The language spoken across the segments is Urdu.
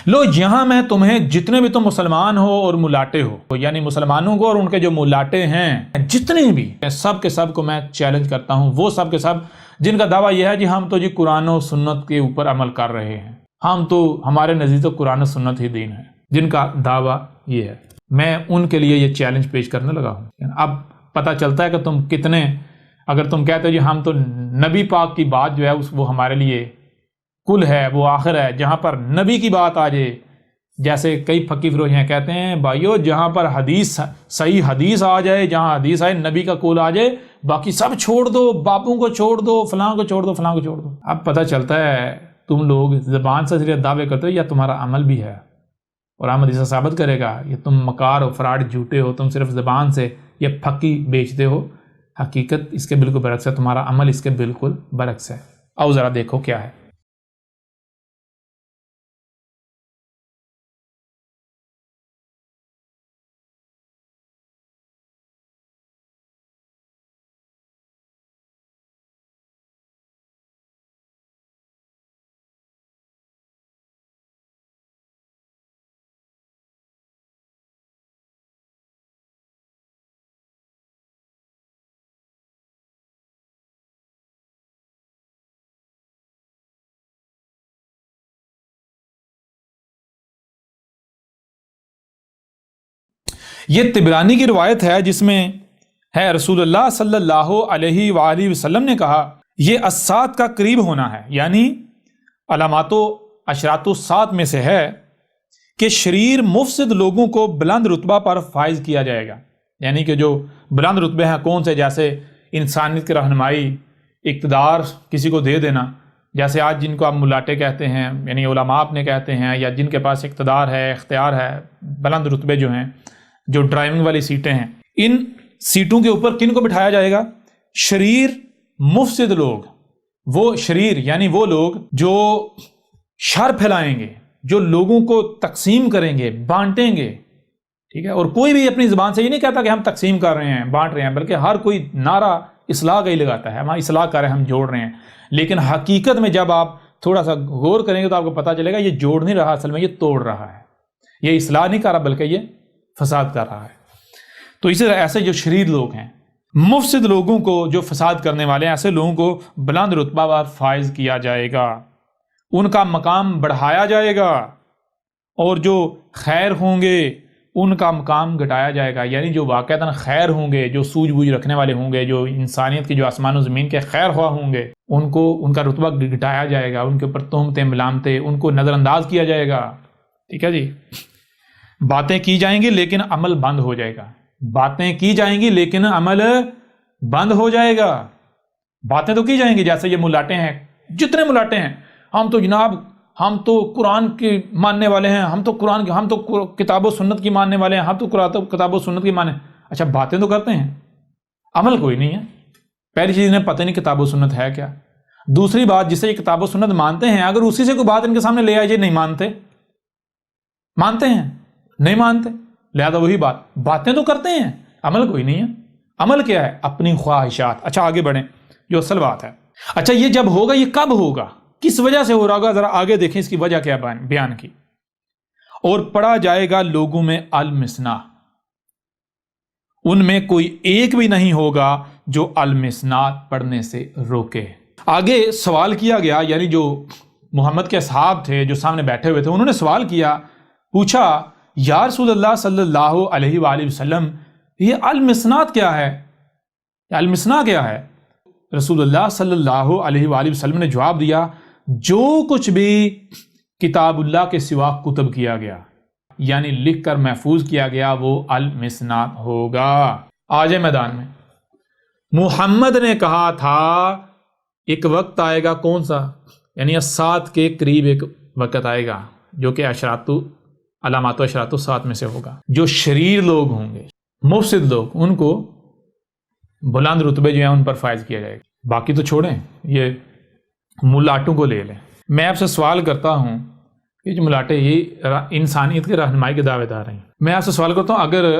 لو یہاں میں تمہیں جتنے بھی تم مسلمان ہو اور ملاٹے ہو، یعنی مسلمانوں کو اور ان کے جو ملاٹے ہیں جتنے بھی، سب کے سب کو میں چیلنج کرتا ہوں، وہ سب کے سب جن کا دعویٰ یہ ہے جی ہم تو جی قرآن و سنت کے اوپر عمل کر رہے ہیں، ہم تو ہمارے نزدیک تو قرآن و سنت ہی دین ہے، جن کا دعویٰ یہ ہے، میں ان کے لیے یہ چیلنج پیش کرنے لگا ہوں۔ اب پتہ چلتا ہے کہ تم کتنے، اگر تم کہتے ہو جی ہم تو نبی پاک کی بات جو ہے وہ ہمارے لیے کل ہے، وہ آخر ہے، جہاں پر نبی کی بات آ جائے، جیسے کئی فقی فروش ہیں کہتے ہیں بھائیو جہاں پر حدیث صحیح حدیث آ جائے، جہاں حدیث آئے نبی کا قول آ جائے، باقی سب چھوڑ دو، باپوں کو چھوڑ دو، فلاں کو چھوڑ دو، فلاں کو چھوڑ دو۔ اب پتہ چلتا ہے تم لوگ زبان سے صرف دعوے کرتے ہو یا تمہارا عمل بھی ہے، اور ہم حدیث ثابت کرے گا یہ تم مکار ہو، فراڈ، جھوٹے ہو، تم صرف زبان سے یہ پھکی بیچتے ہو، حقیقت اس کے بالکل برعکس ہے، تمہارا عمل اس کے بالکل برعکس ہے۔ آؤ ذرا دیکھو کیا ہے۔ یہ طبرانی کی روایت ہے جس میں ہے رسول اللہ صلی اللہ علیہ وآلہ وسلم نے کہا یہ الساعۃ کا قریب ہونا ہے، یعنی علامات و اشراط الساعۃ میں سے ہے کہ شریر مفسد لوگوں کو بلند رتبہ پر فائز کیا جائے گا، یعنی کہ جو بلند رتبے ہیں کون سے، جیسے انسانیت کی رہنمائی، اقتدار کسی کو دے دینا، جیسے آج جن کو آپ ملاٹے کہتے ہیں، یعنی علماء اپنے کہتے ہیں، یا جن کے پاس اقتدار ہے، اختیار ہے، بلند رتبے جو ہیں، جو ڈرائیونگ والی سیٹیں ہیں، ان سیٹوں کے اوپر کن کو بٹھایا جائے گا؟ شریر مفسد لوگ، وہ شریر یعنی وہ لوگ جو شر پھیلائیں گے، جو لوگوں کو تقسیم کریں گے، بانٹیں گے، ٹھیک ہے؟ اور کوئی بھی اپنی زبان سے یہ نہیں کہتا کہ ہم تقسیم کر رہے ہیں، بانٹ رہے ہیں، بلکہ ہر کوئی نعرہ اصلاح کا ہی لگاتا ہے، ہم اصلاح کر رہے ہیں، ہم جوڑ رہے ہیں، لیکن حقیقت میں جب آپ تھوڑا سا غور کریں گے تو آپ کو پتہ چلے گا یہ جوڑ نہیں رہا، اصل میں یہ توڑ رہا ہے، یہ اصلاح نہیں کر رہا بلکہ یہ فساد کر رہا ہے۔ تو اسی طرح ایسے جو شریر لوگ ہیں، مفسد لوگوں کو جو فساد کرنے والے ہیں، ایسے لوگوں کو بلند رتبہ پر فائز کیا جائے گا، ان کا مقام بڑھایا جائے گا، اور جو خیر ہوں گے ان کا مقام گھٹایا جائے گا، یعنی جو واقعتاً خیر ہوں گے، جو سوجھ بوجھ رکھنے والے ہوں گے، جو انسانیت کی جو آسمان و زمین کے خیر خواہ ہوں گے، ان کا رتبہ گھٹایا جائے گا، ان کے اوپر تہمتیں ملامتیں، ان کو نظر انداز کیا جائے گا، ٹھیک ہے جی؟ باتیں کی جائیں گی لیکن عمل بند ہو جائے گا، باتیں کی جائیں گی لیکن عمل بند ہو جائے گا۔ باتیں تو کی جائیں گی، جیسے یہ ملاٹے ہیں، جتنے ملاٹے ہیں، ہم تو جناب ہم تو قرآن کے ماننے والے ہیں، ہم تو کتاب و سنت کی ماننے والے ہیں، ہم تو کتاب و سنت کی ماننے، اچھا باتیں تو کرتے ہیں، عمل کوئی نہیں ہے۔ پہلی چیز انہیں پتہ نہیں کتاب و سنت ہے کیا، دوسری بات جسے یہ کتاب و سنت مانتے ہیں اگر اسی سے کوئی بات ان کے سامنے لے آئے جائے، نہیں مانتے ہیں، نہیں مانتے، لہذا وہی باتیں تو کرتے ہیں، عمل کوئی نہیں ہے۔ عمل کیا ہے؟ اپنی خواہشات۔ اچھا آگے بڑھیں، جو اصل بات ہے، اچھا یہ جب ہوگا یہ کب ہوگا، کس وجہ سے ہو رہا ہوگا، ذرا آگے دیکھیں اس کی وجہ کیا بیان کی۔ اور پڑھا جائے گا لوگوں میں المثنا، ان میں کوئی ایک بھی نہیں ہوگا جو المثنا پڑھنے سے روکے۔ آگے سوال کیا گیا، یعنی جو محمد کے اصحاب تھے جو سامنے بیٹھے ہوئے تھے، انہوں نے سوال کیا، پوچھا یا رسول اللہ صلی اللہ علیہ وآلہ وسلم یہ المثنات کیا ہے، المثنا کیا ہے؟ رسول اللہ صلی اللہ علیہ وآلہ وسلم نے جواب دیا جو کچھ بھی کتاب اللہ کے سوا کتب کیا گیا، یعنی لکھ کر محفوظ کیا گیا، وہ المثنات ہوگا۔ آج میدان میں محمد نے کہا تھا ایک وقت آئے گا، کون سا؟ یعنی الساعۃ کے قریب ایک وقت آئے گا جو کہ علامات و اشراط الساعۃ میں سے ہوگا، جو شریر لوگ ہوں گے، مفسد لوگ، ان کو بلند رتبے جو ہیں ان پر فائز کیا جائے گا۔ باقی تو چھوڑیں، یہ ملاٹوں کو لے لیں۔ میں آپ سے سوال کرتا ہوں کہ جو ملاٹے یہ انسانیت کی رہنمائی کے دعوے دار ہیں، میں آپ سے سوال کرتا ہوں، اگر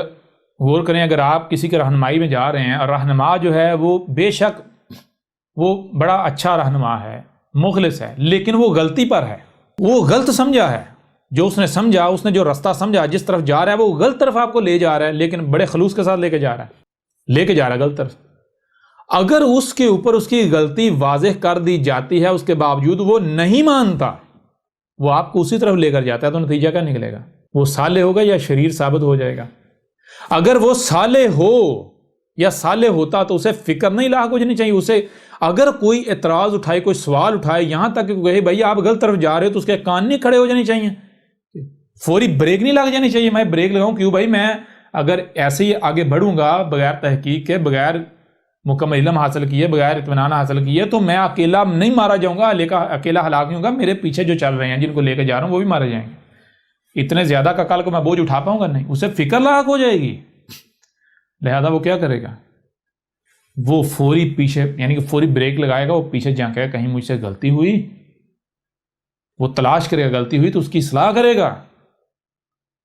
غور کریں، اگر آپ کسی کی رہنمائی میں جا رہے ہیں اور رہنما جو ہے وہ بے شک وہ بڑا اچھا رہنما ہے، مخلص ہے، لیکن وہ غلطی پر ہے، وہ غلط سمجھا ہے، جو اس نے سمجھا، اس نے جو راستہ سمجھا، جس طرف جا رہا ہے وہ غلط طرف آپ کو لے جا رہا ہے، لیکن بڑے خلوص کے ساتھ لے کے جا رہا ہے غلط طرف۔ اگر اس کے اوپر اس کی غلطی واضح کر دی جاتی ہے، اس کے باوجود وہ نہیں مانتا، وہ آپ کو اسی طرف لے کر جاتا ہے، تو نتیجہ کیا نکلے گا؟ وہ صالح ہوگا یا شریر ثابت ہو جائے گا؟ اگر وہ صالح ہو یا صالح ہوتا تو اسے فکر نہیں لاحق ہو جانی چاہیے۔ اسے اگر کوئی اعتراض اٹھائے، کوئی سوال اٹھائے، یہاں تک کہ کہے بھائی آپ غلط طرف جا رہے ہو، تو اس کے کان نہیں کھڑے ہو جانے چاہیے، فوری بریک نہیں لگ جانی چاہیے۔ میں بریک لگاؤں کیوں بھائی؟ میں اگر ایسے ہی آگے بڑھوں گا بغیر تحقیق کے، بغیر مکمل علم حاصل کیے، بغیر اطمینان حاصل کیے، تو میں اکیلا نہیں مارا جاؤں گا، اکیلا ہلاک نہیں ہوں گا، میرے پیچھے جو چل رہے ہیں جن کو لے کے جا رہا ہوں وہ بھی مارے جائیں گے۔ اتنے زیادہ کا کل کو میں بوجھ اٹھا پاؤں گا نہیں، اسے فکر لاحق ہو جائے گی، لہذا وہ کیا کرے گا؟ وہ فوری پیچھے، یعنی کہ فوری بریک لگائے گا، وہ پیچھے جھانکے گا کہیں مجھ سے غلطی ہوئی، وہ تلاش کرے گا غلطی ہوئی تو اس کی اصلاح کرے گا۔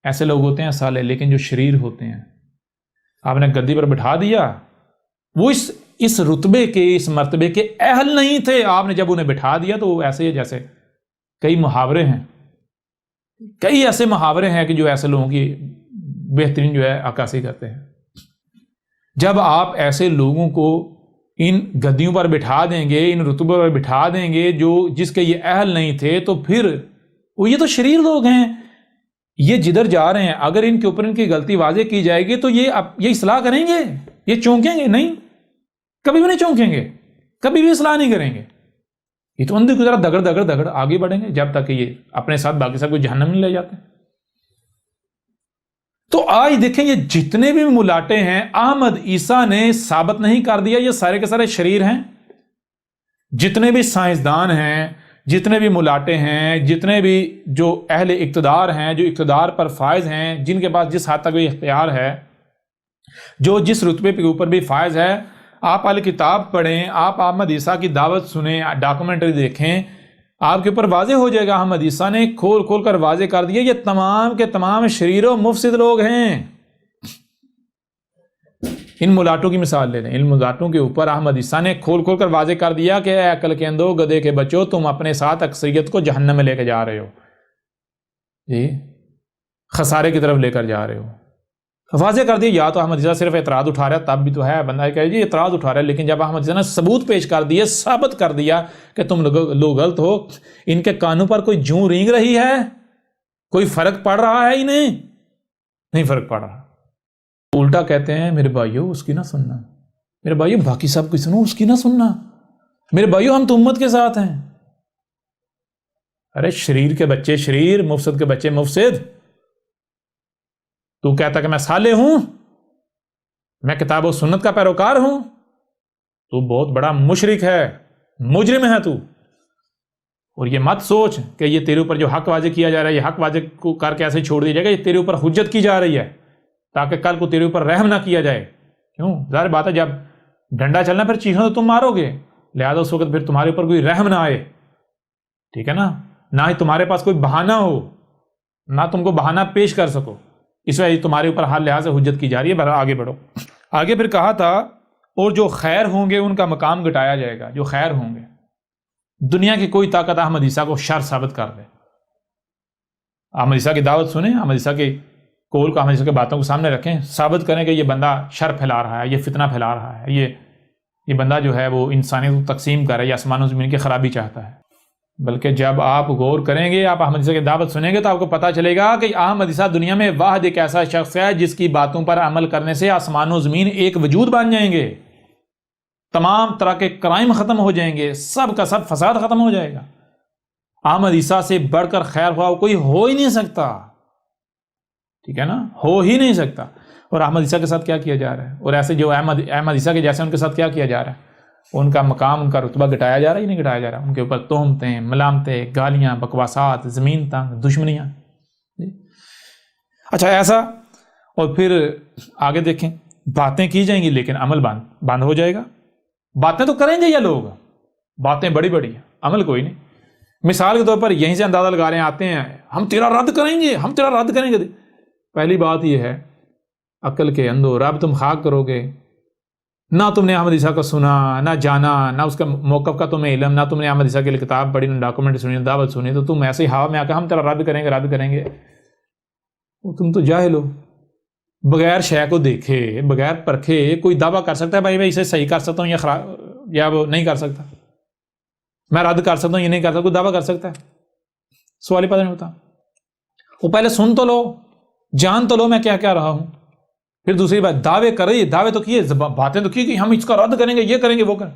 ایسے لوگ ہوتے ہیں صالح، لیکن جو شریر ہوتے ہیں، آپ نے گدی پر بٹھا دیا، وہ اس رتبے کے، اس مرتبے کے اہل نہیں تھے، آپ نے جب انہیں بٹھا دیا تو وہ ایسے ہی، جیسے کئی محاورے ہیں، کئی ایسے محاورے ہیں کہ جو ایسے لوگوں کی بہترین جو ہے عکاسی کرتے ہیں۔ جب آپ ایسے لوگوں کو ان گدیوں پر بٹھا دیں گے، ان رتبوں پر بٹھا دیں گے جو جس کے یہ اہل نہیں تھے، تو پھر یہ تو شریر لوگ ہیں، یہ جدھر جا رہے ہیں، اگر ان کے اوپر ان کی غلطی واضح کی جائے گی تو یہ اصلاح کریں گے؟ یہ چونکیں گے نہیں، کبھی بھی نہیں چونکیں گے، کبھی بھی اصلاح نہیں کریں گے۔ یہ تو اندر کی طرح دگڑ دگڑ دگڑ آگے بڑھیں گے جب تک کہ یہ اپنے ساتھ باقی سب کو جہنم نہیں لے جاتے۔ تو آج دیکھیں یہ جتنے بھی ملاٹے ہیں، احمد عیسیٰ نے ثابت نہیں کر دیا یہ سارے کے سارے شریر ہیں۔ جتنے بھی سائنسدان ہیں، جتنے بھی ملاٹے ہیں، جتنے بھی جو اہل اقتدار ہیں، جو اقتدار پر فائز ہیں، جن کے پاس جس حد تک بھی اختیار ہے، جو جس رتبے کے اوپر بھی فائز ہے، آپ اہل کتاب پڑھیں، آپ احمد عیسیٰ کی دعوت سنیں، ڈاکومنٹری دیکھیں، آپ کے اوپر واضح ہو جائے گا۔ احمد عیسیٰ نے کھول کھول کر واضح کر دیا یہ تمام کے تمام شریر و مفسد لوگ ہیں۔ ان ملاٹوں کی مثال لے لیں، ان ملاٹوں کے اوپر احمد عیسیٰ نے کھول کھول کر واضح کر دیا کہ اے عقل کے اندھو، گدھے کے بچوں، تم اپنے ساتھ اکثریت کو جہنم میں لے کے جا رہے ہو، جی خسارے کی طرف لے کر جا رہے ہو۔ واضح کر دیا۔ یا تو احمد عیسیٰ صرف اعتراض اٹھا رہا ہے، تب بھی تو ہے بندہ کہے جی اعتراض اٹھا رہا ہے، لیکن جب احمد عیسیٰ نے ثبوت پیش کر دیے، ثابت کر دیا کہ تم لوگ غلط ہو، ان کے کانوں پر کوئی جوں رینگ رہی ہے، کوئی فرق پڑ رہا ہے انہیں؟ نہیں فرق پڑ رہا۔ الٹا کہتے ہیں میرے بھائیو اس کی نہ سننا، میرے بھائیو باقی سب کی سنو، اس کی نہ سننا، میرے بھائیو ہم تو امت کے ساتھ ہیں۔ ارے شریر کے بچے شریر، مفسد کے بچے مفسد۔ تو کہتا کہ میں صالح ہوں، میں کتاب و سنت کا پیروکار ہوں، تو بہت بڑا مشرک ہے، مجرم ہے تو۔ اور یہ مت سوچ کہ یہ تیرے اوپر جو حق واضح کیا جا رہا ہے، یہ حق واضح کو کر کے ایسے چھوڑ دیا جائے گا، یہ تیرے اوپر حجت کی جا رہی ہے تاکہ کل کو تیرے اوپر رحم نہ کیا جائے۔ کیوں؟ ظاہر بات ہے جب ڈنڈا چلنا پھر چیخنا تو تم مارو گے، لہذا اس وقت پھر تمہارے اوپر کوئی رحم نہ آئے، ٹھیک ہے نا؟ نہ ہی تمہارے پاس کوئی بہانہ ہو، نہ تم کو بہانہ پیش کر سکو، اس وجہ تمہارے اوپر ہر لحاظ سے حجت کی جا رہی ہے۔ بہرحال آگے بڑھو۔ آگے پھر کہا تھا اور جو خیر ہوں گے ان کا مقام گٹایا جائے گا۔ جو خیر ہوں گے، دنیا کی کوئی طاقت احمد عیسیٰ کو شر ثابت کر دے۔ احمد عیسیٰ کی دعوت سنیں، احمد عیسیٰ کے قول کو، احمد عیسیٰ کی باتوں کو سامنے رکھیں، ثابت کریں کہ یہ بندہ شر پھیلا رہا ہے، یہ فتنہ پھیلا رہا ہے، یہ بندہ جو ہے وہ انسانیت کو تقسیم کر رہا ہے، یہ آسمان و زمین کی خرابی چاہتا ہے۔ بلکہ جب آپ غور کریں گے، آپ احمد عیسیٰ کی دعوت سنیں گے، تو آپ کو پتہ چلے گا کہ احمد عیسیٰ دنیا میں واحد ایک ایسا شخص ہے جس کی باتوں پر عمل کرنے سے آسمان و زمین ایک وجود بن جائیں گے، تمام طرح کے کرائم ختم ہو جائیں گے، سب کا سب فساد ختم ہو جائے گا۔ احمد عیسیٰ سے بڑھ کر خیر خواہ کوئی ہو ہی نہیں سکتا، ٹھیک ہے نا؟ ہو ہی نہیں سکتا۔ اور احمد عیسیٰ کے ساتھ کیا کیا جا رہا ہے، اور ایسے جو احمد عیسیٰ کے جیسے ان کے ساتھ کیا کیا جا رہا ہے؟ ان کا مقام، ان کا رتبہ گٹایا جا رہا ہے یا نہیں گٹایا جا رہا؟ ان کے اوپر تہمتیں، ملامتیں، گالیاں، بکواسات، زمین تنگ، دشمنیاں۔ اچھا ایسا، اور پھر آگے دیکھیں، باتیں کی جائیں گی لیکن عمل بند ہو جائے گا۔ باتیں تو کریں گے یہ لوگ، باتیں بڑی بڑی ہیں، عمل کوئی نہیں۔ مثال کے طور پر یہیں سے اندازہ لگا رہے ہیں، آتے ہیں ہم تیرا رد کریں گے، ہم تیرا رد کریں گے۔ پہلی بات یہ ہے عقل کے اندھو، رب تم خاک کرو گے، نہ تم نے احمد عیسیٰ کو سنا، نہ جانا، نہ اس کا موقف کا تمہیں علم، نہ تم نے احمد عیسیٰ کی کتاب پڑھی، نہ ڈاکومنٹ سنی، نہ دعوت سنی، تو تم ایسے ہی ہوا میں آ کے ہم تیرا رد کریں گے. تم تو جاہل ہو. بغیر شے کو دیکھے، بغیر پرکھے کوئی دعویٰ کر سکتا ہے بھائی میں اسے صحیح کر سکتا ہوں یا خراب، یا وہ نہیں کر سکتا، میں رد کر سکتا ہوں یہ نہیں کر سکتا، کوئی دعویٰ کر سکتا ہے؟ سوال ہی پتہ نہیں ہوتا. وہ پہلے سن تو لو، جان تو لو میں کیا کہہ رہا ہوں. پھر دوسری بات، دعوے کر رہی ہے، دعوے تو کیے، باتیں تو کی کہ ہم اس کا رد کریں گے، یہ کریں گے، وہ کریں.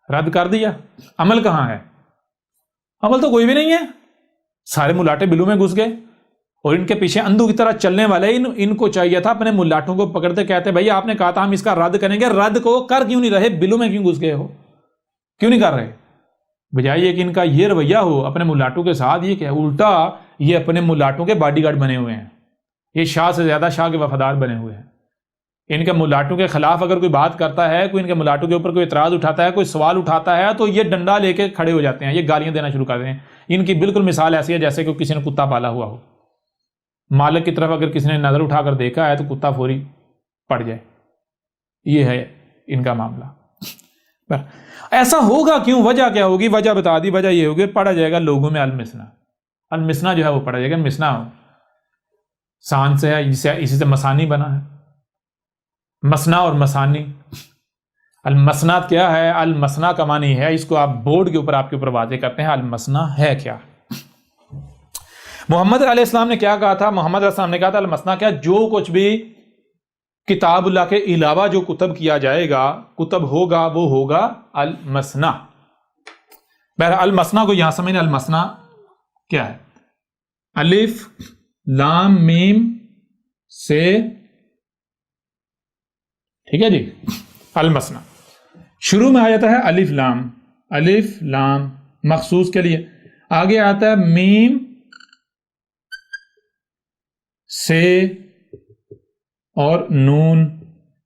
رد کر دیا، عمل کہاں ہے؟ عمل تو کوئی بھی نہیں ہے. سارے ملاٹے بلو میں گھس گئے اور ان کے پیچھے اندھو کی طرح چلنے والے ان کو چاہیے تھا اپنے ملاٹوں کو پکڑتے کہتے بھائی آپ نے کہا تھا ہم اس کا رد کریں گے، رد کو کر کیوں نہیں رہے؟ بلو میں کیوں گھس گئے ہو؟ کیوں نہیں کر رہے؟ بجائے یہ کہ ان کا یہ رویہ ہو اپنے ملاٹوں کے ساتھ، یہ کہ الٹا یہ اپنے ملاٹوں کے باڈی گارڈ بنے ہوئے ہیں. یہ شاہ سے زیادہ شاہ کے وفادار بنے ہوئے ہیں. ان کے ملاٹوں کے خلاف اگر کوئی بات کرتا ہے، کوئی ان کے ملاٹوں کے اوپر کوئی اعتراض اٹھاتا ہے، کوئی سوال اٹھاتا ہے، تو یہ ڈنڈا لے کے کھڑے ہو جاتے ہیں، یہ گالیاں دینا شروع کر دیں. ان کی بالکل مثال ایسی ہے جیسے کہ کسی نے کتا پالا ہوا ہو. مالک کی طرف اگر کسی نے نظر اٹھا کر دیکھا ہے تو کتا فوری پڑ جائے. یہ ہے ان کا معاملہ. ایسا ہوگا کیوں؟ وجہ کیا ہوگی؟ وجہ بتا دی. وجہ یہ ہوگی پڑھا جائے گا لوگوں میں المسنا. المسنا جو ہے وہ پڑھا جائے گا. مسنا سان سے ہے، اسی سے مسانی بنا ہے. مسنا اور مسانی. المسنات کیا ہے؟ المسنا کا معنی ہے، اس کو آپ بورڈ کے اوپر آپ کے اوپر واضح کرتے ہیں المسنا ہے کیا. محمد علیہ السلام نے کیا کہا تھا؟ محمد علیہ السلام نے کہا تھا المسنا کیا؟ جو کچھ بھی کتاب اللہ کے علاوہ جو کتب کیا جائے گا، کتب ہوگا، وہ ہوگا المسنا. بہرحال المسنا کو یہاں سمجھنا. المسنا کیا ہے؟ الف لام میم سے، ٹھیک ہے جی. المسنا شروع میں آ جاتا ہے الف لام. الف لام مخصوص کے لیے. آگے آتا ہے میم سے اور نون.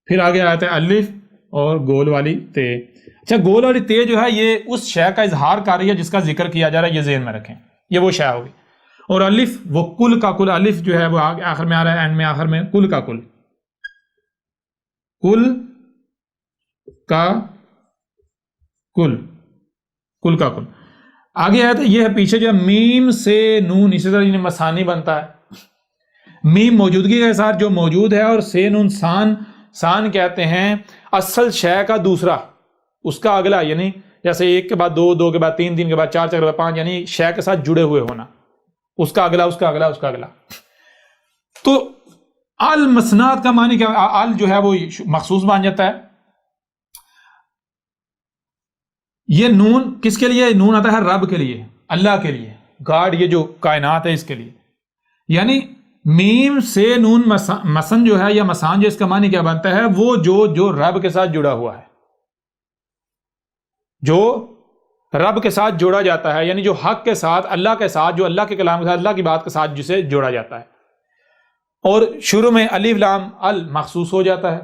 پھر آگے آتا ہے الف اور گول والی تے. اچھا گول والی تے جو ہے یہ اس شے کا اظہار کر رہی ہے جس کا ذکر کیا جا رہا ہے. یہ ذہن میں رکھیں، یہ وہ شے ہوگی. اور الف وہ کل کا کل. الف جو ہے وہ آخر میں آ رہا ہے، اینڈ میں آخر میں کل کا کل. کل کا کل، کل کا کل. آگے آتا ہے یہ ہے پیچھے جو ہے میم سے نون. اسی طرح مسانی بنتا ہے. میم موجودگی کے ساتھ جو موجود ہے، اور سے نون سان. سان کہتے ہیں اصل شے کا دوسرا، اس کا اگلا. یعنی جیسے ایک کے بعد دو، دو کے بعد تین، تین کے بعد چار، چار کے بعد پانچ، یعنی شے کے ساتھ جڑے ہوئے ہونا. اس کا اگلا، اس کا اگلا، اس کا اگلا. تو المسنات کا معنی کیا؟ ال جو ہے وہ مخصوص بن جاتا ہے. یہ نون کس کے لیے؟ نون آتا ہے رب کے لیے، اللہ کے لیے، گاڈ، یہ جو کائنات ہے اس کے لیے. یعنی میم سے نون مسن جو ہے یا مسان جو، اس کا معنی کیا بنتا ہے؟ وہ جو رب کے ساتھ جڑا ہوا ہے، جو رب کے ساتھ جوڑا جاتا ہے، یعنی جو حق کے ساتھ، اللہ کے ساتھ، جو اللہ کے کلام کے ساتھ، اللہ کی بات کے ساتھ جسے جوڑا جاتا ہے. اور شروع میں الف لام ال مخصوص ہو جاتا ہے.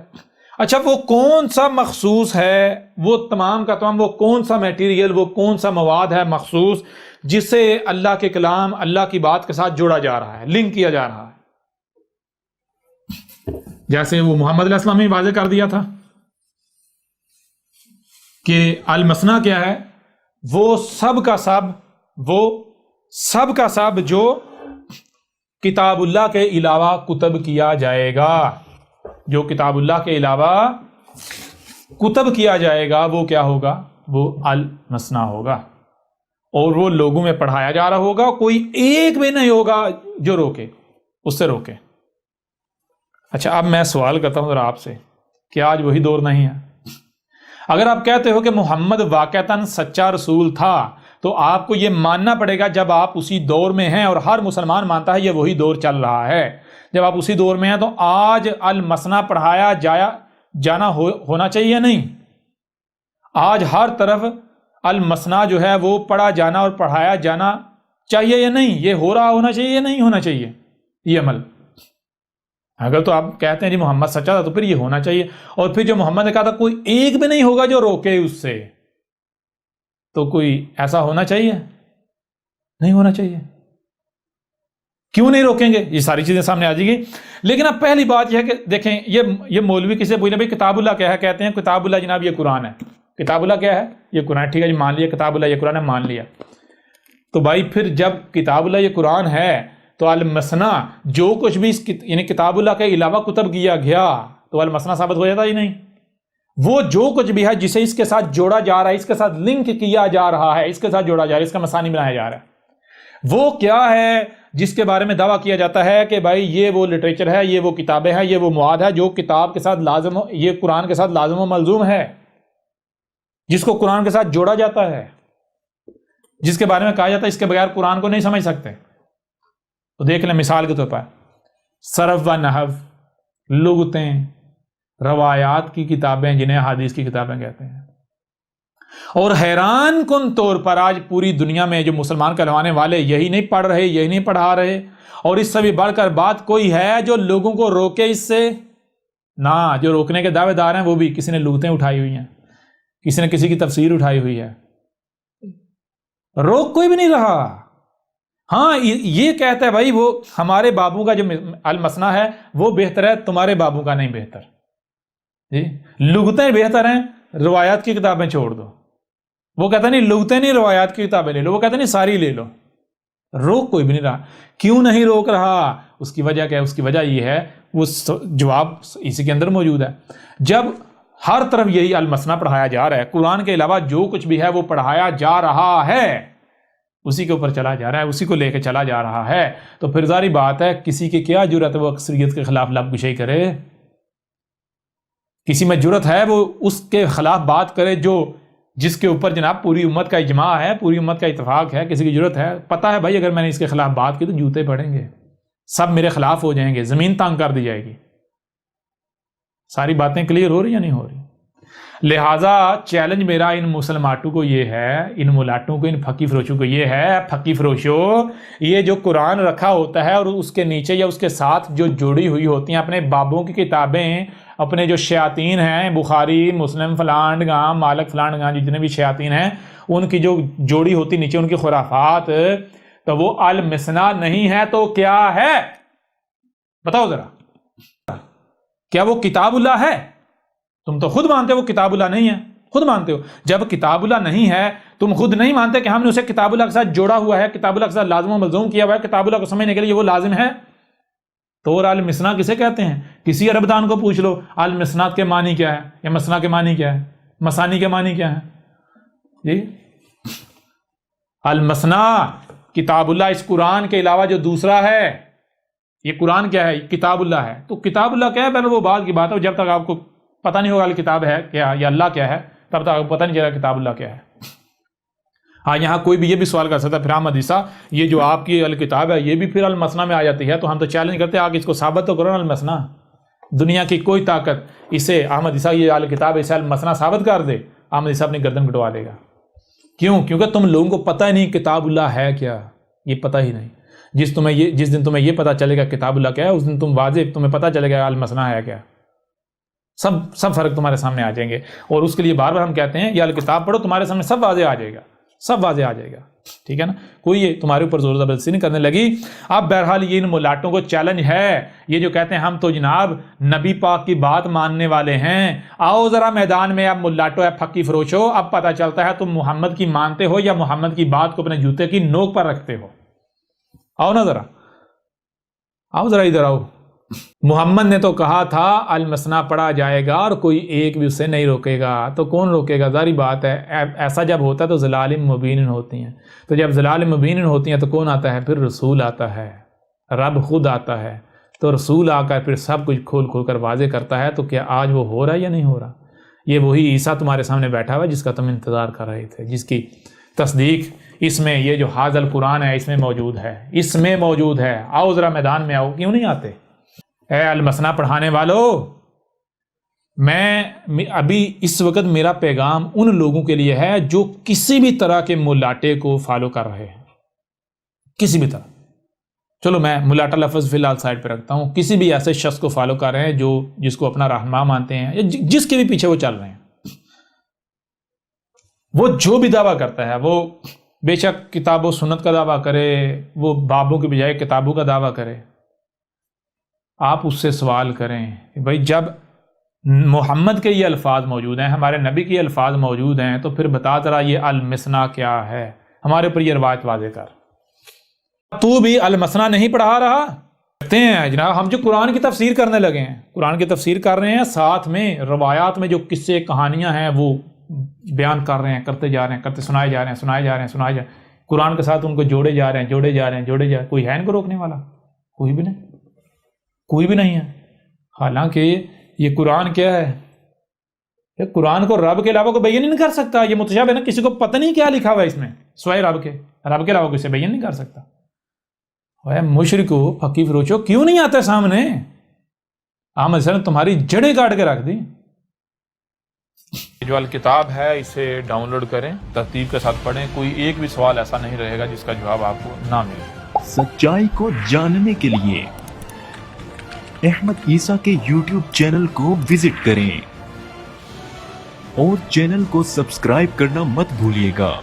اچھا وہ کون سا مخصوص ہے؟ وہ تمام کا تمام وہ کون سا میٹیریل، وہ کون سا مواد ہے مخصوص جسے اللہ کے کلام، اللہ کی بات کے ساتھ جوڑا جا رہا ہے، لنک کیا جا رہا ہے؟ جیسے وہ محمد علیہ السلام نے واضح کر دیا تھا کہ المسنا کیا ہے؟ وہ سب کا سب، وہ سب کا سب جو کتاب اللہ کے علاوہ کتب کیا جائے گا. جو کتاب اللہ کے علاوہ کتب کیا جائے گا وہ کیا ہوگا؟ وہ المسنا ہوگا. اور وہ لوگوں میں پڑھایا جا رہا ہوگا. کوئی ایک بھی نہیں ہوگا جو روکے، اس سے روکے. اچھا اب میں سوال کرتا ہوں ذرا آپ سے، کیا آج وہی دور نہیں ہے؟ اگر آپ کہتے ہو کہ محمد واقعتاً سچا رسول تھا تو آپ کو یہ ماننا پڑے گا جب آپ اسی دور میں ہیں، اور ہر مسلمان مانتا ہے یہ وہی دور چل رہا ہے. جب آپ اسی دور میں ہیں تو آج المسنا پڑھایا جانا ہونا چاہیے نہیں؟ آج ہر طرف المسنا جو ہے وہ پڑھا جانا اور پڑھایا جانا چاہیے یا نہیں؟ یہ ہو رہا ہونا چاہیے یا نہیں ہونا چاہیے یہ عمل؟ اگر تو آپ کہتے ہیں جی محمد سچا تھا تو پھر یہ ہونا چاہیے. اور پھر جو محمد نے کہا تھا کوئی ایک بھی نہیں ہوگا جو روکے اس سے، تو کوئی ایسا ہونا چاہیے؟ نہیں ہونا چاہیے. کیوں نہیں روکیں گے؟ یہ ساری چیزیں سامنے آ جائیں گی. لیکن اب پہلی بات یہ ہے کہ دیکھیں یہ مولوی کسے پوچھنا بھائی کتاب اللہ کیا ہے؟ کہتے ہیں کتاب اللہ جناب یہ قرآن ہے. کتاب اللہ کیا ہے؟ یہ قرآن. ٹھیک ہے جی مان لیا کتاب اللہ یہ قرآن ہے، مان لیا. تو بھائی پھر جب کتاب اللہ یہ قرآن ہے تو المثنیٰ جو کچھ بھی یعنی کتاب اللہ کے علاوہ کتب کیا گیا تو المثنیٰ ثابت ہو جاتا ہی نہیں. وہ جو کچھ بھی ہے جسے اس کے ساتھ جوڑا جا رہا ہے، اس کے ساتھ لنک کیا جا رہا ہے، اس کے ساتھ جوڑا جا رہا ہے، اس کا مثانی بنایا جا رہا ہے، وہ کیا ہے جس کے بارے میں دعویٰ کیا جاتا ہے کہ بھائی یہ وہ لٹریچر ہے، یہ وہ کتابیں ہیں، یہ وہ مواد ہے جو کتاب کے ساتھ لازم یہ قرآن کے ساتھ لازم و ملزوم ہے، جس کو قرآن کے ساتھ جوڑا جاتا ہے، جس کے بارے میں کہا جاتا ہے اس کے بغیر قرآن کو نہیں سمجھ سکتے. تو دیکھ لیں مثال کے طور پر صرف و نحو، لغتیں، روایات کی کتابیں جنہیں حدیث کی کتابیں کہتے ہیں. اور حیران کن طور پر آج پوری دنیا میں جو مسلمان کہلوانے والے یہی نہیں پڑھ رہے، یہی نہیں پڑھا رہے، اور اس سے بھی بڑھ کر بات کوئی ہے جو لوگوں کو روکے اس سے؟ نہ، جو روکنے کے دعوے دار ہیں وہ بھی کسی نے لغتیں اٹھائی ہوئی ہیں، کسی نے کسی کی تفسیر اٹھائی ہوئی ہے، روک کوئی بھی نہیں رہا. ہاں یہ کہتا ہے بھائی وہ ہمارے بابو کا جو المثنیٰ ہے وہ بہتر ہے، تمہارے بابو کا نہیں بہتر. جی لغتیں بہتر ہیں، روایات کی کتابیں چھوڑ دو. وہ کہتا نہیں لغتیں نہیں روایات کی کتابیں لے لو، وہ کہتا نہیں ساری لے لو. روک کوئی بھی نہیں رہا. کیوں نہیں روک رہا؟ اس کی وجہ کیا ہے؟ اس کی وجہ یہ ہے، وہ جواب اسی کے اندر موجود ہے. جب ہر طرف یہی المثنیٰ پڑھایا جا رہا ہے، قرآن کے علاوہ جو کچھ بھی ہے وہ پڑھایا جا رہا ہے، اسی کے اوپر چلا جا رہا ہے، اسی کو لے کے چلا جا رہا ہے، تو پھر ظاہری بات ہے کسی کی کیا جرأت ہے وہ اکثریت کے خلاف لب کشائی کرے؟ کسی میں جرأت ہے وہ اس کے خلاف بات کرے جس کے اوپر جناب پوری امت کا اجماع ہے، پوری امت کا اتفاق ہے؟ کسی کی جرأت ہے؟ پتہ ہے بھائی اگر میں نے اس کے خلاف بات کی تو جوتے پڑیں گے، سب میرے خلاف ہو جائیں گے، زمین تانگ کر دی جائے گی. ساری باتیں کلیئر ہو رہی یا نہیں ہو رہی؟ لہٰذا چیلنج میرا ان مسلمانوں کو یہ ہے، ان ملاٹوں کو، ان پھکی فروشوں کو یہ ہے، پھکی فروشوں، یہ جو قرآن رکھا ہوتا ہے اور اس کے نیچے یا اس کے ساتھ جو جوڑی ہوئی ہوتی ہیں اپنے بابوں کی کتابیں، اپنے جو شیاطین ہیں، بخاری، مسلم، فلان گام، مالک فلان گام، جتنے بھی شیاطین ہیں ان کی جو جوڑی ہوتی نیچے ان کی خرافات، تو وہ المثنیٰ نہیں ہے تو کیا ہے؟ بتاؤ ذرا. کیا وہ کتاب اللہ ہے؟ تم تو خود مانتے ہو وہ کتاب اللہ نہیں ہے، خود مانتے ہو. جب کتاب اللہ نہیں ہے تم خود نہیں مانتے کہ ہم نے اسے کتاب اللہ کے ساتھ جوڑا ہوا ہے، کتاب اللہ کے ساتھ لازم و ملزوم کیا ہوا ہے، کتاب اللہ کو سمجھنے کے لیے وہ لازم ہے. تو اور المثنیٰ کسے کہتے ہیں؟ کسی عرب دان کو پوچھ لو المثنیٰ کے معنی کیا ہے، یا مثنیٰ کے معنی کیا ہے، مثانی کے معنی کیا ہے. جی المثنیٰ کتاب اللہ، اس قرآن کے علاوہ جو دوسرا ہے، یہ قرآن کیا ہے؟ کتاب اللہ ہے. تو کتاب اللہ کیا ہے؟ پہلے وہ بات کی بات ہے، جب تک آپ کو پتہ نہیں ہوگا کتاب ہے کیا یا اللہ کیا ہے تب تک آپ کو پتہ نہیں چلے گا کتاب اللہ کیا ہے. ہاں یہاں کوئی بھی یہ بھی سوال کر سکتا ہے پھر احمد عیسیٰ یہ جو آپ کی الکتاب ہے یہ بھی پھر المثنیٰ میں آ جاتی ہے، تو ہم تو چیلنج کرتے ہیں آگے اس کو ثابت تو کرو المثنیٰ. دنیا کی کوئی طاقت اسے احمد عیسیٰ یہ الکتاب اسے المثنیٰ ثابت کر دے، احمد عیسیٰ اپنی گردن کٹوا دے گا. کیوں؟ کیونکہ تم لوگوں کو پتہ ہی نہیں کتاب اللہ ہے کیا، یہ پتہ ہی نہیں. جس دن تمہیں یہ پتہ چلے گا کتاب اللہ کیا ہے اس دن تمہیں پتہ چلے گا المثنیٰ ہے کیا. سب فرق تمہارے سامنے آ جائیں گے. اور اس کے لیے بار بار ہم کہتے ہیں یہ الکتاب پڑھو، تمہارے سامنے سب واضح آ جائے گا، سب واضح آ جائے گا. ٹھیک ہے نا؟ کوئی یہ تمہارے اوپر زور زبردستی نہیں کرنے لگی. اب بہرحال یہ ان ملاٹوں کو چیلنج ہے، یہ جو کہتے ہیں ہم تو جناب نبی پاک کی بات ماننے والے ہیں، آؤ ذرا میدان میں. اب ملاٹو ہے پھکی فروشو، اب پتہ چلتا ہے تم محمد کی مانتے ہو یا محمد کی بات کو اپنے جوتے کی نوک پر رکھتے ہو. آؤ نا ذرا، آؤ ذرا ادھر آؤ. محمد نے تو کہا تھا المثنیٰ پڑھا جائے گا اور کوئی ایک بھی اسے نہیں روکے گا، تو کون روکے گا؟ ظاہری بات ہے ایسا جب ہوتا ہے تو ضلال مبین ہوتی ہیں. تو جب ضلال مبین ہوتی ہیں تو کون آتا ہے؟ پھر رسول آتا ہے، رب خود آتا ہے. تو رسول آ کر پھر سب کچھ کھول کر واضح کرتا ہے. تو کیا آج وہ ہو رہا ہے یا نہیں ہو رہا؟ یہ وہی عیسیٰ تمہارے سامنے بیٹھا ہوا ہے جس کا تم انتظار کر رہے تھے، جس کی تصدیق اس میں یہ جو حاضر القرآن ہے اس میں موجود ہے، اس میں موجود ہے. آؤ ذرا میدان میں آؤ. کیوں نہیں آتے؟ اے المثنیٰ پڑھانے والو، میں ابھی اس وقت میرا پیغام ان لوگوں کے لیے ہے جو کسی بھی طرح کے ملاٹے کو فالو کر رہے ہیں، کسی بھی طرح. چلو میں ملاٹا لفظ فی الحال سائڈ پہ رکھتا ہوں. کسی بھی ایسے شخص کو فالو کر رہے ہیں جس کو اپنا رہنما مانتے ہیں یا جس کے بھی پیچھے وہ چل رہے ہیں، وہ جو بھی دعویٰ کرتا ہے، وہ بے شک کتاب و سنت کا دعویٰ کرے، وہ بابوں کے بجائے کتابوں کا دعویٰ کرے، آپ اس سے سوال کریں کہ بھائی جب محمد کے یہ الفاظ موجود ہیں، ہمارے نبی کے یہ الفاظ موجود ہیں، تو پھر بتا ذرا یہ المثنا کیا ہے، ہمارے اوپر یہ روایت واضح کر۔ تو بھی المثنا نہیں پڑھا رہا؟ کہتے ہیں جناب ہم جو قرآن کی تفسیر کرنے لگے ہیں، قرآن کی تفسیر کر رہے ہیں، ساتھ میں روایات میں جو قصے کہانیاں ہیں وہ بیان کر رہے ہیں، کرتے جا رہے ہیں، سنائے جا رہے ہیں، قرآن کے ساتھ ان کو جوڑے جا رہے ہیں، کوئی ہے ان کو روکنے والا؟ کوئی بھی نہیں ہے۔ حالانکہ یہ قرآن کیا ہے؟ یہ قرآن کو رب کے علاوہ کوئی بیان نہیں کر سکتا، یہ متشابہ ہے نا، کسی کو پتہ نہیں کیا لکھا ہوا ہے اس میں سوائے رب کے علاوہ کوئی سے بیان نہیں کر سکتا۔ مشرکو، پھکی فروشو، کیوں نہیں آتے سامنے؟ احمد نے تمہاری جڑیں کاٹ کے رکھ دی۔ جو الکتاب ہے اسے ڈاؤن لوڈ کریں، ترتیب کے ساتھ پڑھیں، کوئی ایک بھی سوال ایسا نہیں رہے گا جس کا جواب آپ کو نہ ملے۔ سچائی کو جاننے کے لیے احمد عیسیٰ کے یوٹیوب چینل کو وزٹ کریں اور چینل کو سبسکرائب کرنا مت بھولیے گا۔